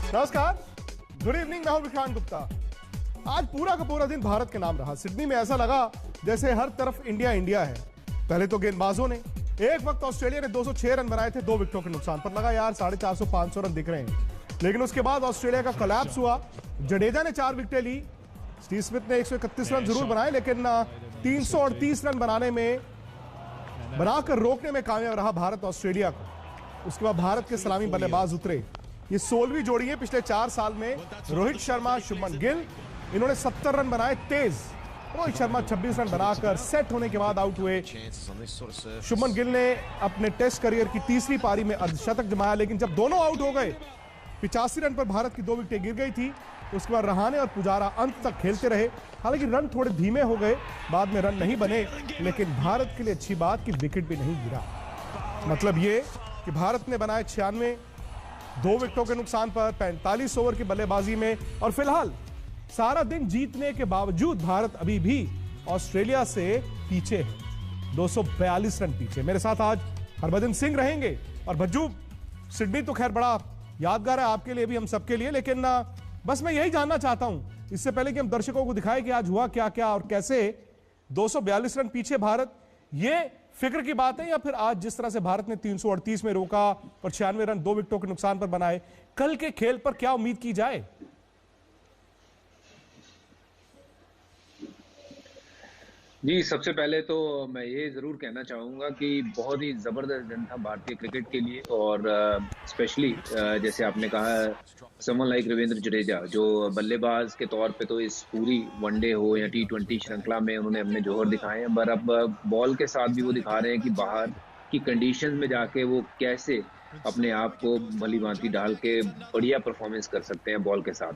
नमस्कार, good evening. मैं हूं विक्रांत गुप्ता। आज पूरा का पूरा दिन भारत के नाम रहा। सिडनी में ऐसा लगा जैसे हर तरफ इंडिया इंडिया है। पहले तो गेंदबाजों ने एक वक्त ऑस्ट्रेलिया ने 206 रन बनाए थे 2 विकेटों के नुकसान पर। लगा यार 450-500 रन दिख रहे हैं, लेकिन उसके बाद ऑस्ट्रेलिया का कोलैप्स हुआ। जडेजा ने 4 विकेटें ली, स्टीव स्मिथ ने 131 रन जरूर बनाए, लेकिन 338 रन बनाकर रोकने में कामयाब रहा भारत ऑस्ट्रेलिया को। उसके बाद भारत के सलामी बल्लेबाज उतरे। ये 16वीं जोड़ी है पिछले 4 साल में। रोहित शर्मा, शुभमन गिल, इन्होंने 70 रन बनाए तेज। रोहित शर्मा 26 रन बनाकर सेट होने के बाद आउट हुए। शुभमन गिल ने अपने टेस्ट करियर की तीसरी पारी में अर्धशतक जमाया, लेकिन जब दोनों आउट हो गए 85 रन पर भारत की 2 विकेटें गिर गई थी। उसके बाद रहाणे और पुजारा अंत तक खेलते रहे। हालांकि रन थोड़े धीमे हो गए, बाद में रन नहीं बने, लेकिन भारत के लिए अच्छी बात कि विकेट भी नहीं गिरा। मतलब ये कि भारत ने बनाए 96, 2 विकेटों के नुकसान पर 45 ओवर की बल्लेबाजी में। और फिलहाल सारा दिन जीतने के बावजूद भारत अभी भी ऑस्ट्रेलिया से पीछे है, 242 रन पीछे। मेरे साथ आज हरभजन सिंह रहेंगे। और भज्जू, सिडनी तो खैर बड़ा यादगार है आपके लिए भी, हम सबके लिए, लेकिन बस मैं यही जानना चाहता हूं इससे पहले कि हम दर्शकों को दिखाएं कि आज हुआ क्या क्या और कैसे 242 रन पीछे भारत। ये फिक्र की बात है या फिर आज जिस तरह से भारत ने 338 में रोका और 96 रन 2 विकेटों के नुकसान पर बनाए, कल के खेल पर क्या उम्मीद की जाए? जी, सबसे पहले तो मैं ये ज़रूर कहना चाहूँगा कि बहुत ही ज़बरदस्त दिन था भारतीय क्रिकेट के लिए। और स्पेशली जैसे आपने कहा, समवन लाइक रविंद्र जडेजा, जो बल्लेबाज के तौर पे तो इस पूरी वनडे हो या T20 श्रृंखला में उन्होंने अपने जौहर दिखाए हैं, पर अब बॉल के साथ भी वो दिखा रहे हैं कि बाहर की कंडीशन में जाके वो कैसे अपने आप को भली भांति डाल के बढ़िया परफॉर्मेंस कर सकते हैं बॉल के साथ।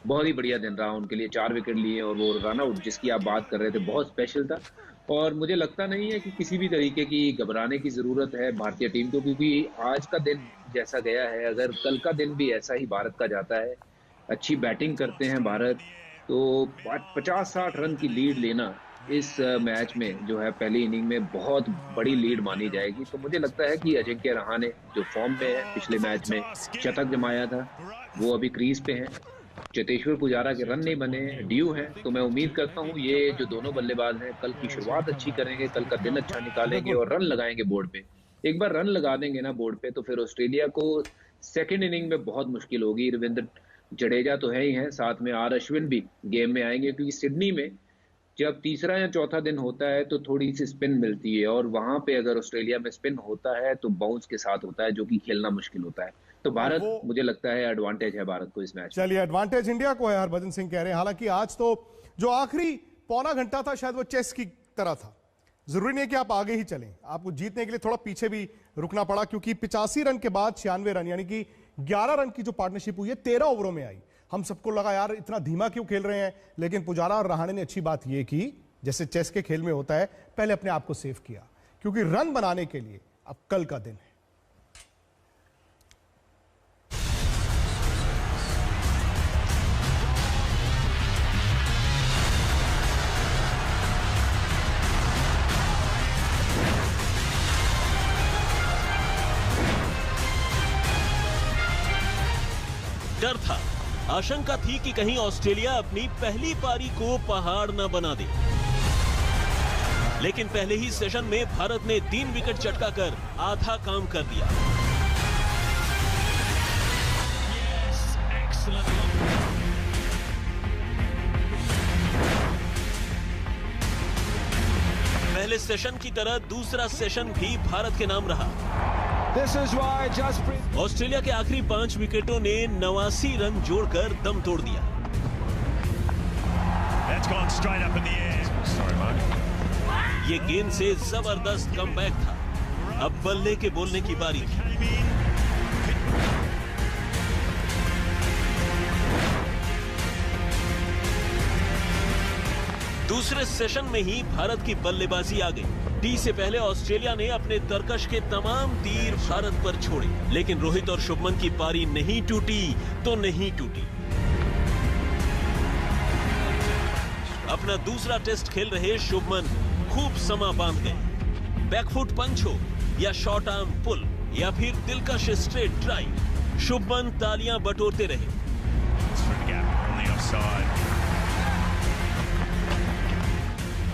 बहुत ही बढ़िया दिन रहा उनके लिए, 4 विकेट लिए और वो रन आउट जिसकी आप बात कर रहे थे बहुत स्पेशल था। और मुझे लगता नहीं है कि किसी भी तरीके की घबराने की जरूरत है भारतीय टीम को, क्योंकि आज का दिन जैसा गया है, अगर कल का दिन भी ऐसा ही भारत का जाता है, अच्छी बैटिंग करते हैं भारत, तो 50-60 रन की लीड लेना इस मैच में जो है पहली इनिंग में बहुत बड़ी लीड मानी जाएगी। तो मुझे लगता है कि अजिंक्य रहाणे जो फॉर्म में है, पिछले मैच में शतक जमाया था, वो अभी क्रीज पे हैं। चेतेश्वर पुजारा के रन नहीं बने, ड्यू हैं। तो मैं उम्मीद करता हूं ये जो दोनों बल्लेबाज हैं कल की शुरुआत अच्छी करेंगे, कल का दिन अच्छा निकालेंगे और रन लगाएंगे बोर्ड पे। एक बार रन लगा देंगे ना बोर्ड पे, तो फिर ऑस्ट्रेलिया को सेकेंड इनिंग में बहुत मुश्किल होगी। रविंद्र जडेजा तो है ही है, साथ में आर अश्विन भी गेम में आएंगे, क्योंकि सिडनी में जब तीसरा या चौथा दिन होता है तो थोड़ी सी स्पिन मिलती है, और वहां पे अगर ऑस्ट्रेलिया में स्पिन होता है तो बाउंस के साथ होता है, जो कि खेलना मुश्किल होता है। तो भारत, मुझे लगता है एडवांटेज है भारत को इस मैच। चलिए, एडवांटेज इंडिया को है, हरभजन सिंह कह रहे हैं। हालांकि आज तो जो आखिरी पौना घंटा था शायद वो चेस की तरह था। जरूरी नहीं है कि आप आगे ही चलें, आपको जीतने के लिए थोड़ा पीछे भी रुकना पड़ा, क्योंकि 85 रन के बाद 96 रन यानी कि 11 रन की जो पार्टनरशिप हुई है 13 ओवरों में आई। हम सबको लगा यार इतना धीमा क्यों खेल रहे हैं, लेकिन पुजारा और रहाणे ने अच्छी बात यह की, जैसे चेस के खेल में होता है, पहले अपने आप को सेव किया, क्योंकि रन बनाने के लिए अब कल का दिन है। डर था, आशंका थी कि कहीं ऑस्ट्रेलिया अपनी पहली पारी को पहाड़ न बना दे, लेकिन पहले ही सेशन में भारत ने 3 विकेट चटकाकर आधा काम कर दिया। पहले सेशन की तरह दूसरा सेशन भी भारत के नाम रहा। ऑस्ट्रेलिया के आखिरी 5 विकेटों ने 89 रन जोड़कर दम तोड़ दिया। ये गेंद से जबरदस्त कमबैक था। अब बल्ले के बोलने की बारी थी। दूसरे सेशन में ही भारत की बल्लेबाजी आ गई। टी से पहले ऑस्ट्रेलिया ने अपने तरकश के तमाम तीर भारत पर छोड़े, लेकिन रोहित और शुभमन की पारी नहीं टूटी तो नहीं टूटी। अपना दूसरा टेस्ट खेल रहे शुभमन खूब समा बांध गए। बैकफुट पंच हो या शॉर्ट आर्म पुल या फिर दिलकश स्ट्रेट ड्राइव, शुभमन तालियां बटोरते रहे।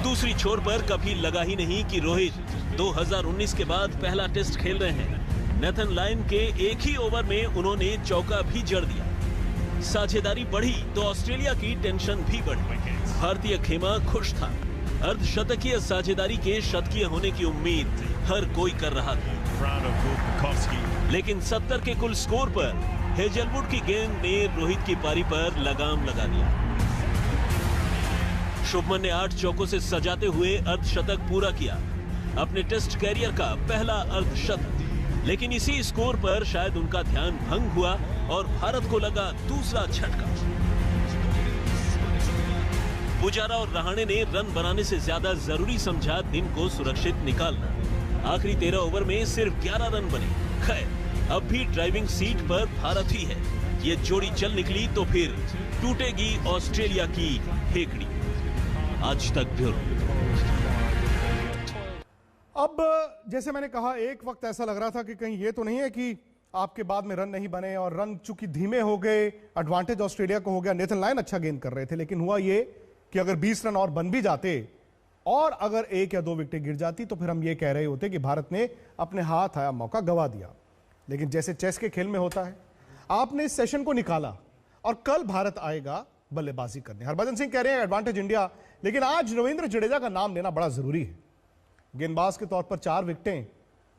दूसरी छोर पर कभी लगा ही नहीं कि रोहित 2019 के बाद पहला टेस्ट खेल रहे हैं। नेथन लायन के एक ही ओवर में उन्होंने चौका भी जड़ दिया। साझेदारी बढ़ी तो ऑस्ट्रेलिया की टेंशन भी बढ़ी। भारतीय खेमा खुश था। अर्धशतकीय साझेदारी के शतकीय होने की उम्मीद हर कोई कर रहा था, लेकिन 70 के कुल स्कोर पर हेजलवुड की गेंद ने रोहित की पारी पर लगाम लगा दिया। शुभमन ने 8 चौकों से सजाते हुए अर्धशतक पूरा किया, अपने टेस्ट कैरियर का पहला अर्धशतक। लेकिन इसी स्कोर पर शायद उनका ध्यान भंग हुआ और भारत को लगा दूसरा झटका। पुजारा और रहाणे ने रन बनाने से ज्यादा जरूरी समझा दिन को सुरक्षित निकालना। आखिरी 13 ओवर में सिर्फ 11 रन बने। खैर, अब भी ड्राइविंग सीट पर भारत ही है। ये जोड़ी चल निकली तो फिर टूटेगी ऑस्ट्रेलिया की हेकड़ी। आज तक ब्यूरो। अब जैसे मैंने कहा, एक वक्त ऐसा लग रहा था कि कहीं ये तो नहीं है कि आपके बाद में रन नहीं बने और रन चूंकि धीमे हो गए, एडवांटेज ऑस्ट्रेलिया को हो गया। नेथन लायन अच्छा गेंद कर रहे थे, लेकिन हुआ ये कि अगर 20 रन और बन भी जाते और अगर 1 या 2 विकेटें गिर जाती तो फिर हम ये कह रहे होते कि भारत ने अपने हाथ आया मौका गवा दिया। लेकिन जैसे चेस के खेल में होता है, आपने इस सेशन को निकाला और कल भारत आएगा बल्लेबाजी करने। हरभजन सिंह कह रहे हैं एडवांटेज इंडिया, लेकिन आज रविंद्र जडेजा का नाम लेना बड़ा जरूरी है। गेंदबाज के तौर पर 4 विकेटें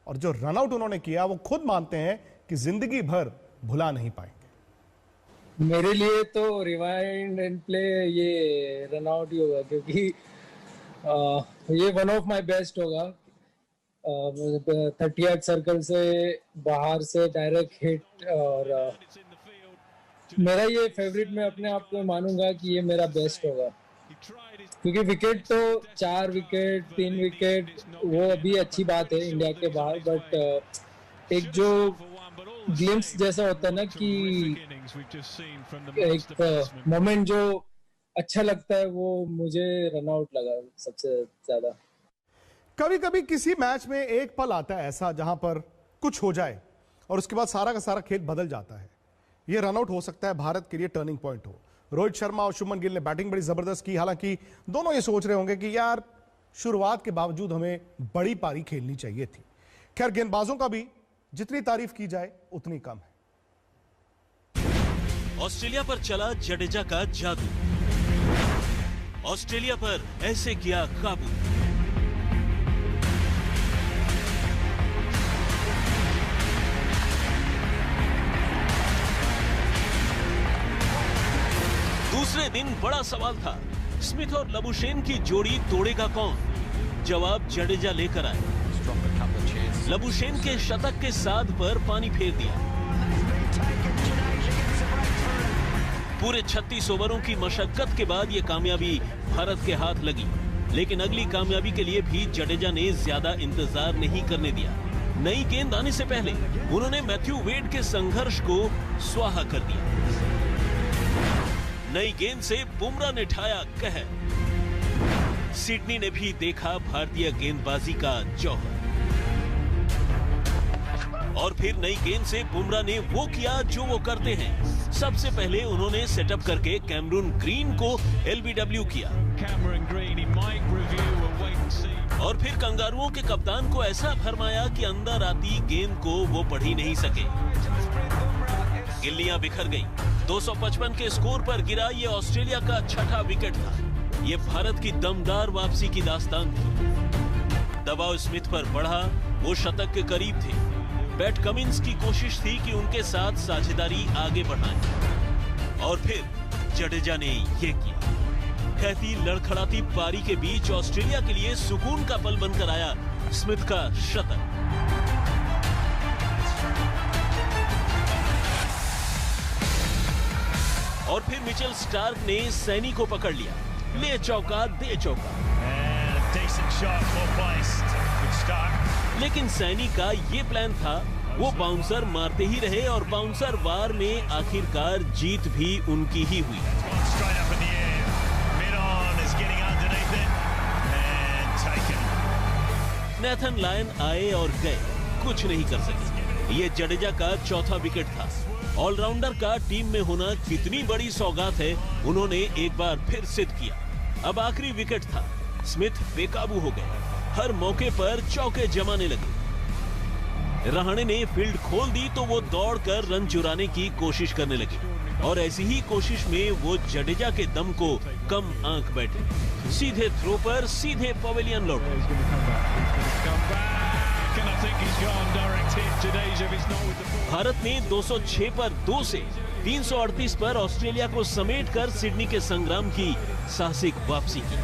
और जो रनआउट उन्होंने किया वो खुद मानते हैं कि जिंदगी भर भुला नहीं पाएंगे। मेरे लिए तो रिवाइंड एंड प्ले ये रनआउट ही होगा, क्योंकि ये वन ऑफ माय बेस्ट होगा। 38 सर्कल से बाहर से डायरेक्ट हिट, और मेरा ये फेवरेट, मैं अपने आप को मानूंगा कि ये मेरा बेस्ट होगा। क्योंकि विकेट तो 4 विकेट 3 विकेट वो अभी अच्छी बात है इंडिया के बाहर, बट एक जो ग्लिम्स जैसा होता है ना कि एक मोमेंट जो अच्छा लगता है, वो मुझे रनआउट लगा सबसे ज्यादा। कभी कभी किसी मैच में एक पल आता है ऐसा जहां पर कुछ हो जाए और उसके बाद सारा का सारा खेल बदल जाता है। यह रनआउट हो सकता है भारत के लिए टर्निंग पॉइंट हो। रोहित शर्मा और शुभमन गिल ने बैटिंग बड़ी जबरदस्त की। हालांकि दोनों ये सोच रहे होंगे कि यार शुरुआत के बावजूद हमें बड़ी पारी खेलनी चाहिए थी। खैर, गेंदबाजों का भी जितनी तारीफ की जाए उतनी कम है। ऑस्ट्रेलिया पर चला जडेजा का जादू। ऑस्ट्रेलिया पर ऐसे किया काबू। दूसरे दिन बड़ा सवाल था, स्मिथ और लबुशेन की जोड़ी तोड़ेगा कौन? जवाब जडेजा लेकर आए। लबुशेन के शतक के साध पर पानी फेर दिया। पूरे 36 ओवरों की मशक्कत के बाद यह कामयाबी भारत के हाथ लगी। लेकिन अगली कामयाबी के लिए भी जडेजा ने ज्यादा इंतजार नहीं करने दिया। नई गेंद आने से पहले उन्होंने मैथ्यू वेड के संघर्ष को स्वाहा कर दिया। नई गेंद से बुमराह ने ठाया कहर। सिडनी ने भी देखा भारतीय गेंदबाजी का जौहर। और फिर नई गेंद से बुमराह ने वो किया जो वो करते हैं। सबसे पहले उन्होंने सेटअप करके कैमरून ग्रीन को एलबीडब्ल्यू किया और फिर कंगारुओं के कप्तान को ऐसा फरमाया कि अंदर आती गेंद को वो पढ़ ही नहीं सके। गिल्लियां बिखर गईं। 255 के स्कोर पर गिरा ये ऑस्ट्रेलिया का छठा विकेट था। ये भारत की दमदार वापसी की दास्तान थी। दबाव स्मिथ पर बढ़ा, वो शतक के करीब थे। पैट कमिंस की कोशिश थी कि उनके साथ साझेदारी आगे बढ़ाएं। और फिर जडेजा ने ये किया। कहती लड़खड़ाती पारी के बीच ऑस्ट्रेलिया के लिए सुकून का पल बनकर आया स्मिथ का शतक। और फिर मिचेल स्टार्क ने सैनी को पकड़ लिया। ले चौका दे चौका। लेकिन सैनी का ये प्लान था, वो बाउंसर मारते ही रहे और बाउंसर वार में आखिरकार जीत भी उनकी ही हुई। नेथन लायन आए और गए, कुछ नहीं कर सके। ये जडेजा का चौथा विकेट था। ऑलराउंडर का टीम में होना कितनी बड़ी सौगात है, उन्होंने एक बार फिर सिद्ध किया। अब आखिरी विकेट था, स्मिथ बेकाबू हो गए, हर मौके पर चौके जमाने लगे। रहाणे ने फील्ड खोल दी तो वो दौड़कर रन चुराने की कोशिश करने लगे और ऐसी ही कोशिश में वो जडेजा के दम को कम आंक बैठे। सीधे थ्रो पर सीधे पवेलियन लौटे। भारत ने 206 पर 2 से 338 पर ऑस्ट्रेलिया को समेटकर सिडनी के संग्राम की साहसिक वापसी की।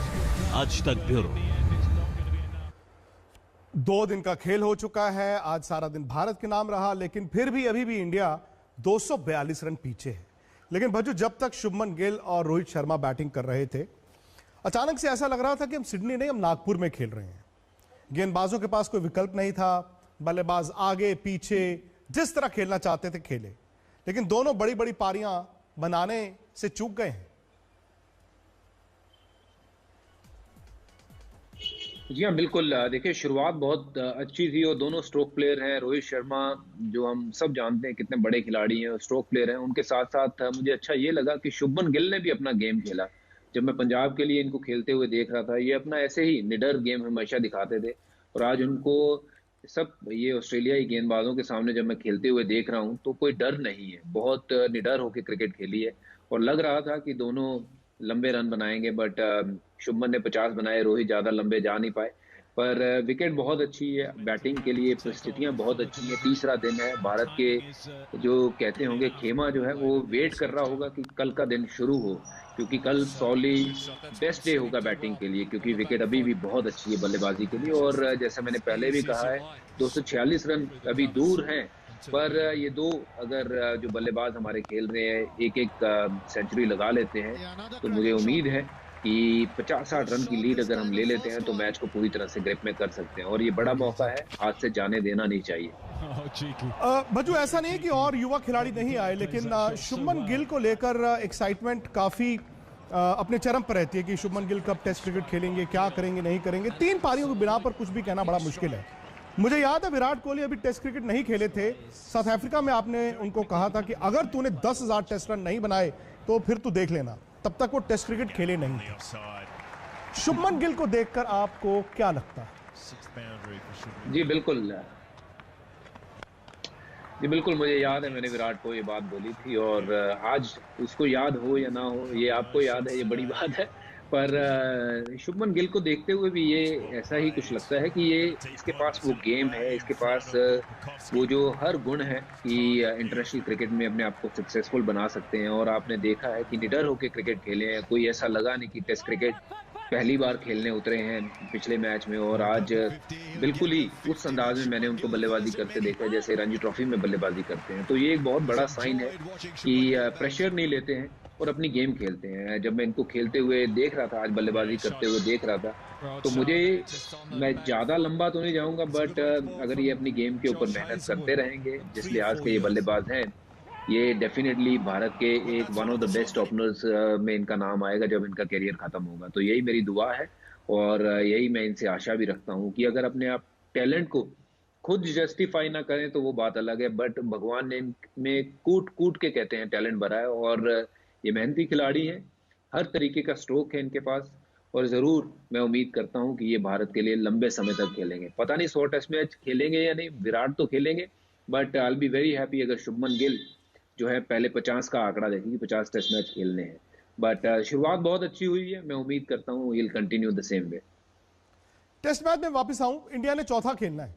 आज तक ब्यूरो। 2 दिन का खेल हो चुका है, आज सारा दिन भारत के नाम रहा, लेकिन फिर भी अभी भी इंडिया 242 रन पीछे है। लेकिन भज्जू, जब तक शुभमन गिल और रोहित शर्मा बैटिंग कर रहे थे, अचानक से ऐसा लग रहा था कि हम सिडनी नहीं, हम नागपुर में खेल रहे हैं। गेंदबाजों के पास कोई विकल्प नहीं था, बल्लेबाज आगे पीछे जिस तरह खेलना चाहते थे खेले, लेकिन दोनों बड़ी बड़ी पारियां बनाने से चूक गए हैं। जी हाँ, बिल्कुल। देखिए, शुरुआत बहुत अच्छी थी और दोनों स्ट्रोक प्लेयर हैं। रोहित शर्मा, जो हम सब जानते हैं कितने बड़े खिलाड़ी हैं, स्ट्रोक प्लेयर हैं, उनके साथ साथ मुझे अच्छा ये लगा कि शुभमन गिल ने भी अपना गेम खेला। जब मैं पंजाब के लिए इनको खेलते हुए देख रहा था, ये अपना ऐसे ही निडर गेम हमेशा दिखाते थे और आज उनको सब ये ऑस्ट्रेलियाई गेंदबाजों के सामने जब मैं खेलते हुए देख रहा हूँ तो कोई डर नहीं है, बहुत निडर होकर क्रिकेट खेली है और लग रहा था कि दोनों लंबे रन बनाएंगे, बट शुभमन ने 50 बनाए, रोहित ज्यादा लंबे जा नहीं पाए। पर विकेट बहुत अच्छी है, बैटिंग के लिए परिस्थितियां बहुत अच्छी हैं। तीसरा दिन है, भारत के जो कहते होंगे खेमा जो है वो वेट कर रहा होगा कि कल का दिन शुरू हो, क्योंकि कल सॉली बेस्ट डे होगा बैटिंग के लिए, क्योंकि विकेट अभी भी बहुत अच्छी है बल्लेबाजी के लिए। और जैसा मैंने पहले भी कहा है, 246 रन अभी दूर हैं, पर ये दो अगर जो बल्लेबाज हमारे खेल रहे हैं एक एक सेंचुरी लगा लेते हैं तो मुझे उम्मीद है कि 50-60 रन की लीड अगर हम ले लेते हैं तो मैच को पूरी तरह से ग्रिप में कर सकते हैं और ये बड़ा मौका है, हाथ से जाने देना नहीं चाहिए। भज्जू, ऐसा नहीं है कि और युवा खिलाड़ी नहीं आए, लेकिन शुभमन गिल को लेकर एक्साइटमेंट काफी अपने चरम पर रहती है कि शुभमन गिल कब टेस्ट क्रिकेट खेलेंगे, क्या करेंगे, नहीं करेंगे। 3 पारियों के बिना पर कुछ भी कहना बड़ा मुश्किल है। मुझे याद है विराट कोहली अभी टेस्ट क्रिकेट नहीं खेले थे, साउथ अफ्रीका में आपने उनको कहा था कि अगर तूने 10,000 टेस्ट रन नहीं बनाए तो फिर तू देख लेना, तब तक वो टेस्ट क्रिकेट खेले नहीं थे। शुभमन गिल को देखकर आपको क्या लगता है? जी बिल्कुल, मुझे याद है मैंने विराट को ये बात बोली थी और आज उसको याद हो या ना हो, ये आपको याद है, ये बड़ी बात है। पर शुभमन गिल को देखते हुए भी ये ऐसा ही कुछ लगता है कि ये इसके पास वो गेम है, इसके पास वो जो हर गुण है कि इंटरनेशनल क्रिकेट में अपने आप को सक्सेसफुल बना सकते हैं। और आपने देखा है कि निडर होकर क्रिकेट खेले हैं, कोई ऐसा लगा नहीं कि टेस्ट क्रिकेट पहली बार खेलने उतरे हैं पिछले मैच में, और आज बिल्कुल ही उस अंदाज में मैंने उनको बल्लेबाजी करते देखा जैसे रणजी ट्रॉफी में बल्लेबाजी करते हैं। तो ये एक बहुत बड़ा साइन है कि प्रेशर नहीं लेते हैं और अपनी गेम खेलते हैं। जब मैं इनको खेलते हुए देख रहा था, आज बल्लेबाजी करते हुए देख रहा था, तो मुझे, मैं ज़्यादा लंबा तो नहीं जाऊंगा, बट अगर ये अपनी गेम के ऊपर मेहनत करते रहेंगे, जिस लिहाज के ये बल्लेबाज हैं, ये डेफिनेटली भारत के एक one of the best openers में इनका नाम आएगा जब इनका करियर खत्म होगा। तो यही मेरी दुआ है और यही मैं इनसे आशा भी रखता हूँ कि अगर अपने आप टैलेंट को खुद जस्टिफाई ना करें तो वो बात अलग है, बट भगवान ने इनमें कूट कूट के कहते हैं टैलेंट भरा है और ये मेहनती खिलाड़ी हैं, हर तरीके का स्ट्रोक है इनके पास और ज़रूर मैं उम्मीद करता हूं कि ये भारत के लिए लंबे समय तक खेलेंगे। पता नहीं 100 टेस्ट मैच खेलेंगे या नहीं, विराट तो खेलेंगे, but I will be very happy अगर शुभमन गिल जो है पहले 50 का आंकड़ा देखेंगे, 50 टेस्ट मैच खेलने हैं। बट शुरुआत बहुत अच्छी हुई है, मैं उम्मीद करता हूँ will continue the same way. Test match में वापस आऊं, इंडिया ने चौथा खेलना है,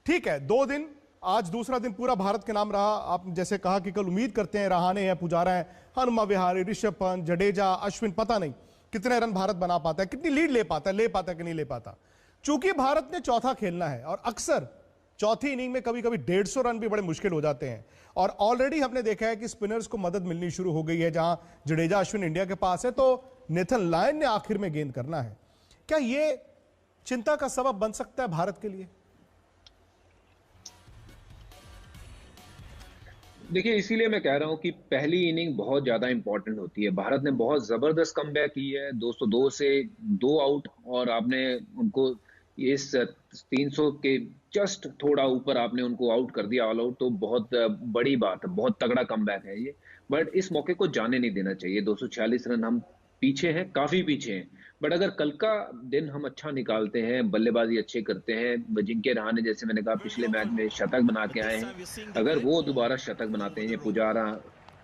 ठीक है, 2 दिन, आज दूसरा दिन पूरा भारत के नाम रहा। आप जैसे कहा कि कल उम्मीद करते हैं रहाणे हैं, पुजारा हैं, हनुमा विहारी, ऋषभ पंत, जडेजा, अश्विन, पता नहीं कितने रन भारत बना पाता है, कितनी लीड ले पाता है कि नहीं ले पाता। चूंकि भारत ने चौथा खेलना है और अक्सर चौथी इनिंग में कभी कभी 150 रन भी बड़े मुश्किल हो जाते हैं और ऑलरेडी हमने देखा है कि स्पिनर्स को मदद मिलनी शुरू हो गई है। जहां जडेजा, अश्विन इंडिया के पास है तो नेथन लायन ने आखिर में गेंद करना है। क्या यह चिंता का सबब बन सकता है भारत के लिए? देखिए, इसीलिए मैं कह रहा हूं कि पहली इनिंग बहुत ज्यादा इंपॉर्टेंट होती है। भारत ने बहुत जबरदस्त कमबैक की है, 202 से 2 आउट, और आपने उनको इस 300 के जस्ट थोड़ा ऊपर आपने उनको आउट कर दिया ऑल आउट, तो बहुत बड़ी बात है, बहुत तगड़ा कमबैक है ये। बट इस मौके को जाने नहीं देना चाहिए। 246 रन हम पीछे हैं, काफी पीछे हैं, बट अगर कल का दिन हम अच्छा निकालते हैं, बल्लेबाजी अच्छे करते हैं, अजिंक्य रहाणे जैसे मैंने कहा पिछले मैच में शतक बना के आए हैं, अगर वो दोबारा शतक बनाते हैं, या पुजारा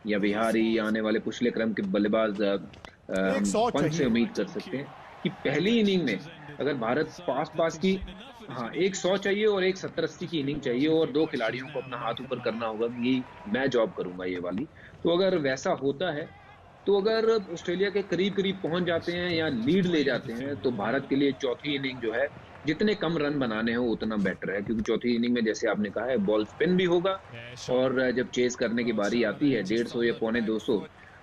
या बिहारी आने वाले पिछले क्रम के बल्लेबाज पंच से उम्मीद कर सकते हैं कि पहली इनिंग में अगर भारत पास की 100 चाहिए और एक 70-80 की इनिंग चाहिए, और 2 खिलाड़ियों को अपना हाथ ऊपर करना होगा कि मैं जॉब करूंगा ये वाली। तो अगर वैसा होता है, तो अगर ऑस्ट्रेलिया के करीब करीब पहुंच जाते हैं या लीड ले जाते हैं, तो भारत के लिए चौथी इनिंग जो है, जितने कम रन बनाने हो उतना बेटर है, क्योंकि चौथी इनिंग में जैसे आपने कहा है बॉल स्पिन भी होगा, और जब चेस करने की बारी आती है 150 या 250,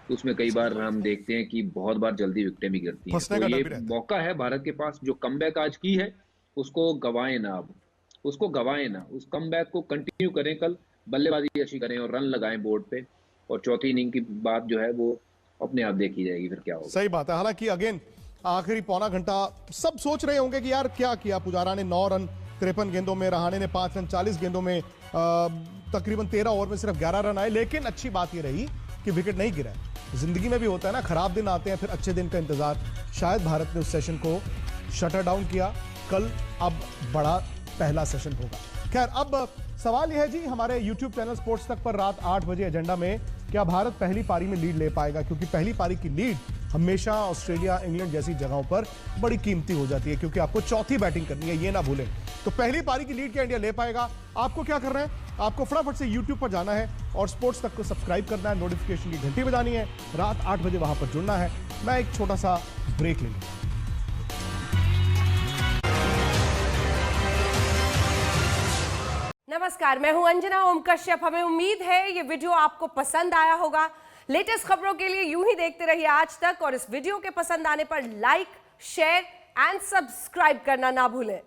तो उसमें कई बार हम देखते हैं कि बहुत बार जल्दी विकेटें भी गिरती हैं। तो ये मौका है भारत के पास, जो कमबैक आज की है उसको गवाएं ना, अब उसको गवाएं ना, उस कमबैक को कंटिन्यू करें, कल बल्लेबाजी अच्छी करें और रन लगाएं बोर्ड पे, और चौथी इनिंग की बात जो है वो अपने आप देखी जाएगी फिर क्या होगा। सही बात है। हालांकि अगेन आखिरी पौना घंटा सब सोच रहे होंगे कि यार क्या किया, पुजारा ने 9 रन 53 गेंदों में, रहाणे ने 5 रन 40 गेंदों में, तकरीबन 13 ओवर में सिर्फ 11 रन आए। लेकिन अच्छी बात यह रही कि विकेट नहीं गिरा। जिंदगी में भी होता है ना, खराब दिन आते हैं फिर अच्छे दिन का इंतजार। शायद भारत ने उस सेशन को शटर डाउन किया। कल अब बड़ा पहला सेशन होगा। खैर, अब सवाल यह है जी, हमारे YouTube चैनल स्पोर्ट्स तक पर रात 8 बजे एजेंडा में क्या भारत पहली पारी में लीड ले पाएगा, क्योंकि पहली पारी की लीड हमेशा ऑस्ट्रेलिया, इंग्लैंड जैसी जगहों पर बड़ी कीमती हो जाती है, क्योंकि आपको चौथी बैटिंग करनी है, ये ना भूलें। तो पहली पारी की लीड क्या इंडिया ले पाएगा? आपको क्या करना है? आपको फटाफट से YouTube पर जाना है और स्पोर्ट्स तक को सब्सक्राइब करना है, नोटिफिकेशन की घंटी बजानी है, रात 8 बजे वहां पर जुड़ना है। मैं एक छोटा सा ब्रेक ले लूंगा। नमस्कार, मैं हूं अंजना ओम कश्यप। हमें उम्मीद है ये वीडियो आपको पसंद आया होगा। लेटेस्ट खबरों के लिए यूं ही देखते रहिए आज तक, और इस वीडियो के पसंद आने पर लाइक, शेयर एंड सब्सक्राइब करना ना भूलें।